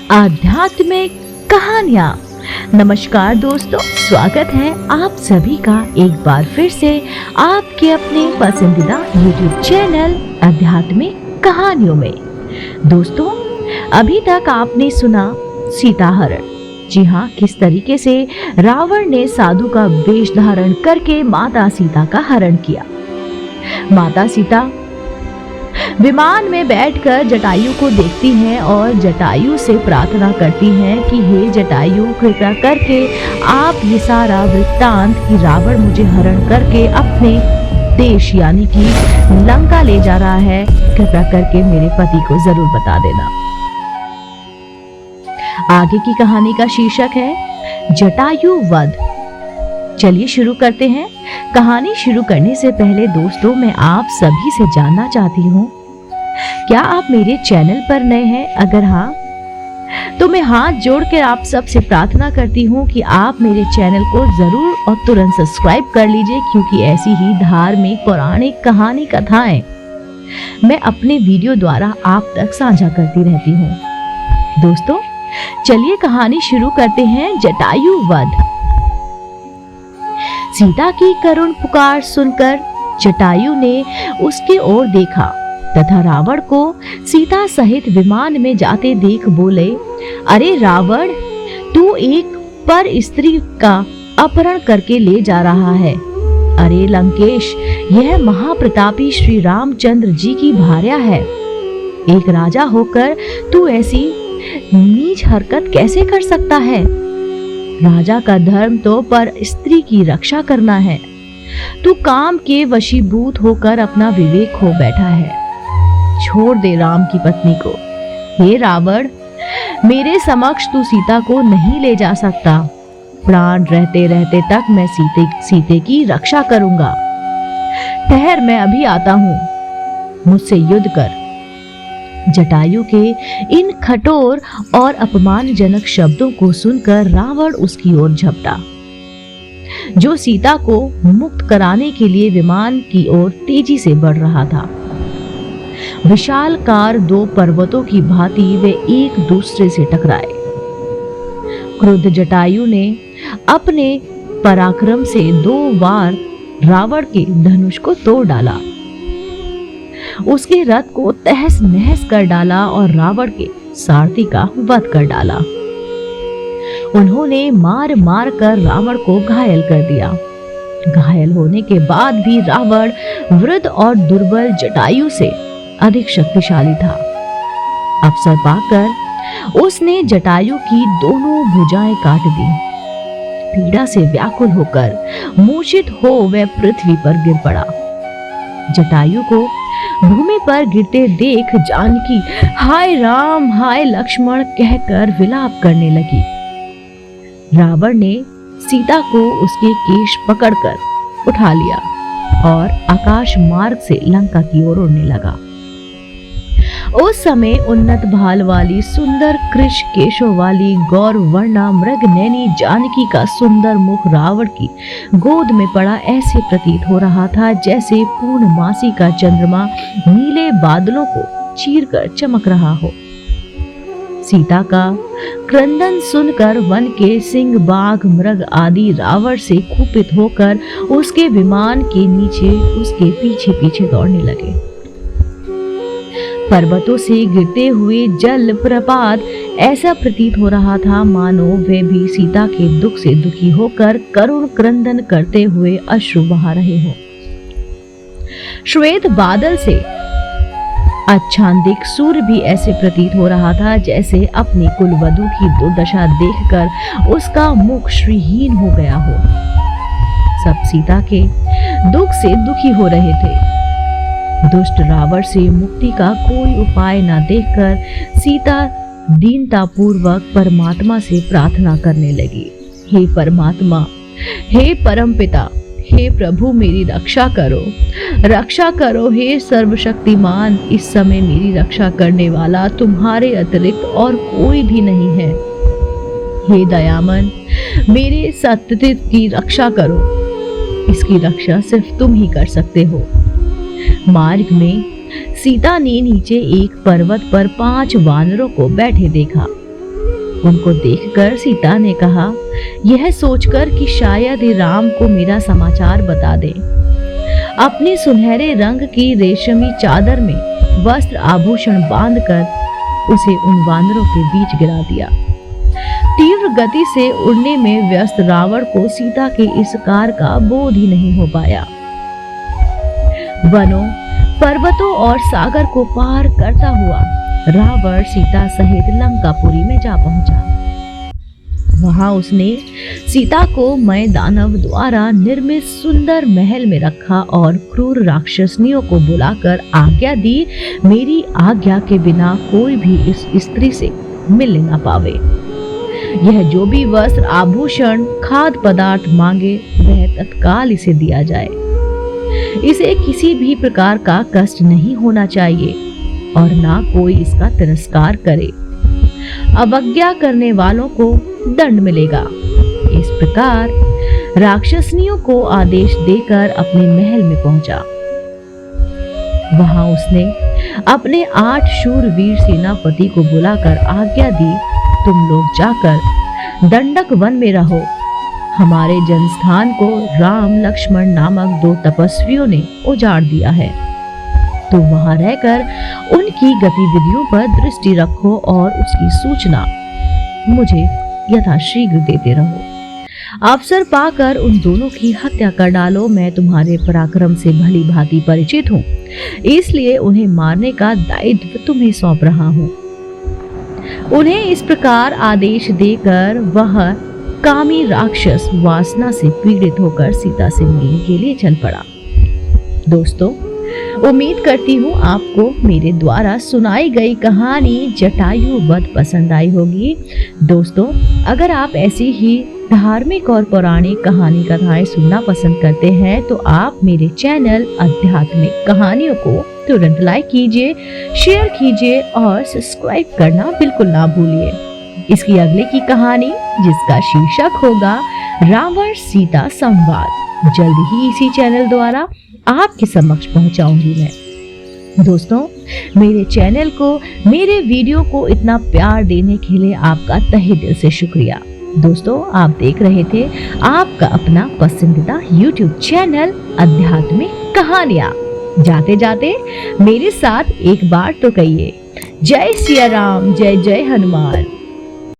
आध्यात्मिक कहानियाँ। नमस्कार दोस्तों, स्वागत है आप सभी का एक बार फिर से आपके अपने पसंदीदा YouTube चैनल आध्यात्मिक कहानियों में। दोस्तों, अभी तक आपने सुना सीता हरण। जी हाँ, किस तरीके से रावण ने साधु का वेश धारण करके माता सीता का हरण किया। माता सीता विमान में बैठकर जटायु को देखती हैं और जटायु से प्रार्थना करती हैं कि हे जटायु, कृपया करके आप ये सारा वृत्तांत कि रावण मुझे हरण करके अपने देश यानी कि लंका ले जा रहा है, कृपया करके मेरे पति को जरूर बता देना। आगे की कहानी का शीर्षक है जटायु वध। चलिए शुरू करते हैं। कहानी शुरू करने से पहले दोस्तों, मैं आप सभी से जानना चाहती हूँ, क्या आप मेरे चैनल पर नए हैं? अगर हाँ, तो मैं हाथ जोड़कर आप सबसे प्रार्थना करती हूँ कि आप मेरे चैनल को जरूर और तुरंत सब्सक्राइब कर लीजिए, क्योंकि ऐसी ही धार्मिक पौराणिक कहानी कथाएं मैं अपने वीडियो द्वारा आप तक साझा करती रहती हूँ। दोस्तों, चलिए कहानी शुरू करते हैं। जटायु वध। सीता की करुण पुकार सुनकर जटायु ने उसकी ओर देखा तथा रावण को सीता सहित विमान में जाते देख बोले, अरे रावण, तू एक पर स्त्री का अपहरण करके ले जा रहा है। अरे लंकेश, यह महाप्रतापी श्री रामचंद्र जी की भार्या है। एक राजा होकर तू ऐसी नीच हरकत कैसे कर सकता है? राजा का धर्म तो पर स्त्री की रक्षा करना है। तू काम के वशीभूत होकर अपना विवेक खो बैठा है। छोड़ दे राम की पत्नी को। हे रावण, मेरे समक्ष तू सीता को नहीं ले जा सकता। प्राण रहते रहते तक मैं सीते की रक्षा करूंगा। ठहर, मैं अभी आता हूं। मुझसे युद्ध कर। जटायु के इन कठोर और अपमानजनक शब्दों को सुनकर रावण उसकी ओर झपटा, जो सीता को मुक्त कराने के लिए विमान की ओर तेजी से बढ़ रहा था। विशालकार दो पर्वतों की भांति वे एक दूसरे से टकराए। क्रुद्ध जटायु ने अपने पराक्रम से 2 बार रावण के धनुष को तोड़ डाला, उसके रथ को तहस नहस कर डाला और रावण के सारथी का वध कर डाला। उन्होंने मार मार कर रावण को घायल कर दिया। घायल होने के बाद भी रावण वृद्ध और दुर्बल जटायु से अधिक शक्तिशाली था। अवसर पाकर उसने जटायु की दोनों भुजाएं काट दी। पीड़ा से व्याकुल होकर मूर्छित हो वह पृथ्वी पर गिर पड़ा। जटायु को भूमि पर गिरते देख जानकी हाय राम हाय लक्ष्मण कहकर विलाप करने लगी। रावण ने सीता को उसके केश पकड़कर उठा लिया और आकाश मार्ग से लंका की ओर उड़ने लगा। उस समय उन्नत भाल वाली, सुंदर कृश केशों वाली, गौर वर्णा मृग नैनी जानकी का सुंदर मुख रावण की गोद में पड़ा ऐसे प्रतीत हो रहा था जैसे पूर्णमासी का चंद्रमा नीले बादलों को चीरकर चमक रहा हो। सीता का क्रंदन सुनकर वन के सिंह, बाघ, मृग आदि रावण से कुपित होकर उसके विमान के नीचे उसके पीछे पीछे दौड़ने लगे। पर्वतों से गिरते हुए जल प्रपात ऐसा प्रतीत हो रहा था मानो वे भी सीता के दुख से दुखी होकर करुण क्रंदन करते हुए अश्रु बहा रहे हो। श्वेत बादल से आच्छादित सूर्य भी ऐसे प्रतीत हो रहा था जैसे अपनी कुलवधू की दुर्दशा देखकर उसका मुख श्रीहीन हो गया हो। सब सीता के दुख से दुखी हो रहे थे। दुष्ट रावण से मुक्ति का कोई उपाय न देखकर सीता दीनता पूर्वक परमात्मा से प्रार्थना करने लगी। हे परमात्मा, हे परमपिता, हे प्रभु, मेरी रक्षा करो, रक्षा करो। हे सर्वशक्तिमान, इस समय मेरी रक्षा करने वाला तुम्हारे अतिरिक्त और कोई भी नहीं है। हे दयामन, मेरे सतत की रक्षा करो। इसकी रक्षा सिर्फ तुम ही कर सकते हो। मार्ग में सीता ने नीचे एक पर्वत पर 5 वानरों को बैठे देखा। उनको देखकर सीता ने कहा, यह सोचकर कि शायद ही राम को मेरा समाचार बता दें, अपनी सुनहरे रंग की रेशमी चादर में वस्त्र आभूषण बांधकर उसे उन वानरों के बीच गिरा दिया। तीव्र गति से उड़ने में व्यस्त रावण को सीता के इस कार्य का बोध ही नहीं हो पाया। वनों, पर्वतों और सागर को पार करता हुआ रावण सीता सहित लंकापुरी में जा पहुंचा। वहां उसने सीता को मय दानव द्वारा निर्मित सुंदर महल में रखा और क्रूर राक्षसनियों को बुलाकर आज्ञा दी, मेरी आज्ञा के बिना कोई भी इस स्त्री से मिल न पावे। यह जो भी वस्त्र, आभूषण, खाद्य पदार्थ मांगे वह तत्काल इसे दिया जाए। इसे किसी भी प्रकार का कष्ट नहीं होना चाहिए और ना कोई इसका तिरस्कार करे। अवज्ञा करने वालों को दंड मिलेगा। इस प्रकार राक्षसनियों को आदेश देकर अपने महल में पहुंचा। वहां उसने अपने 8 शूरवीर सेनापति को बुलाकर आज्ञा दी, तुम लोग जाकर दंडक वन में रहो। हमारे जनस्थान को राम लक्ष्मण नामक 2 तपस्वियों ने उजाड़ दिया है, तो वहां रहकर उनकी गतिविधियों पर दृष्टि रखो और उसकी सूचना मुझे यथाशीघ्र देते रहो। अवसर पाकर उन दोनों की हत्या कर डालो। मैं तुम्हारे पराक्रम से भली भांति परिचित हूँ, इसलिए उन्हें मारने का दायित्व तुम्हें सौंप रहा हूँ। उन्हें इस प्रकार आदेश देकर वह कामी राक्षस वासना से पीड़ित होकर सीता से मिलने के लिए चल पड़ा। दोस्तों, उम्मीद करती हूँ आपको मेरे द्वारा सुनाई गई कहानी जटायु वध पसंद आई होगी। दोस्तों, अगर आप ऐसी ही धार्मिक और पौराणिक कहानी कथाएं सुनना पसंद करते हैं तो आप मेरे चैनल आध्यात्मिक कहानियों को तुरंत लाइक कीजिए, शेयर कीजिए और सब्सक्राइब करना बिल्कुल ना भूलिए। इसकी अगले की कहानी, जिसका शीर्षक होगा रावण सीता संवाद, जल्द ही इसी चैनल द्वारा आपके समक्ष पहुंचाऊंगी मैं। दोस्तों, मेरे चैनल को, मेरे वीडियो को इतना प्यार देने के लिए आपका तहे दिल से शुक्रिया। दोस्तों, आप देख रहे थे आपका अपना पसंदीदा YouTube चैनल आध्यात्मिक कहानियां। जाते जाते मेरे साथ एक बार तो कहिए, जय सिया राम, जय जय हनुमान।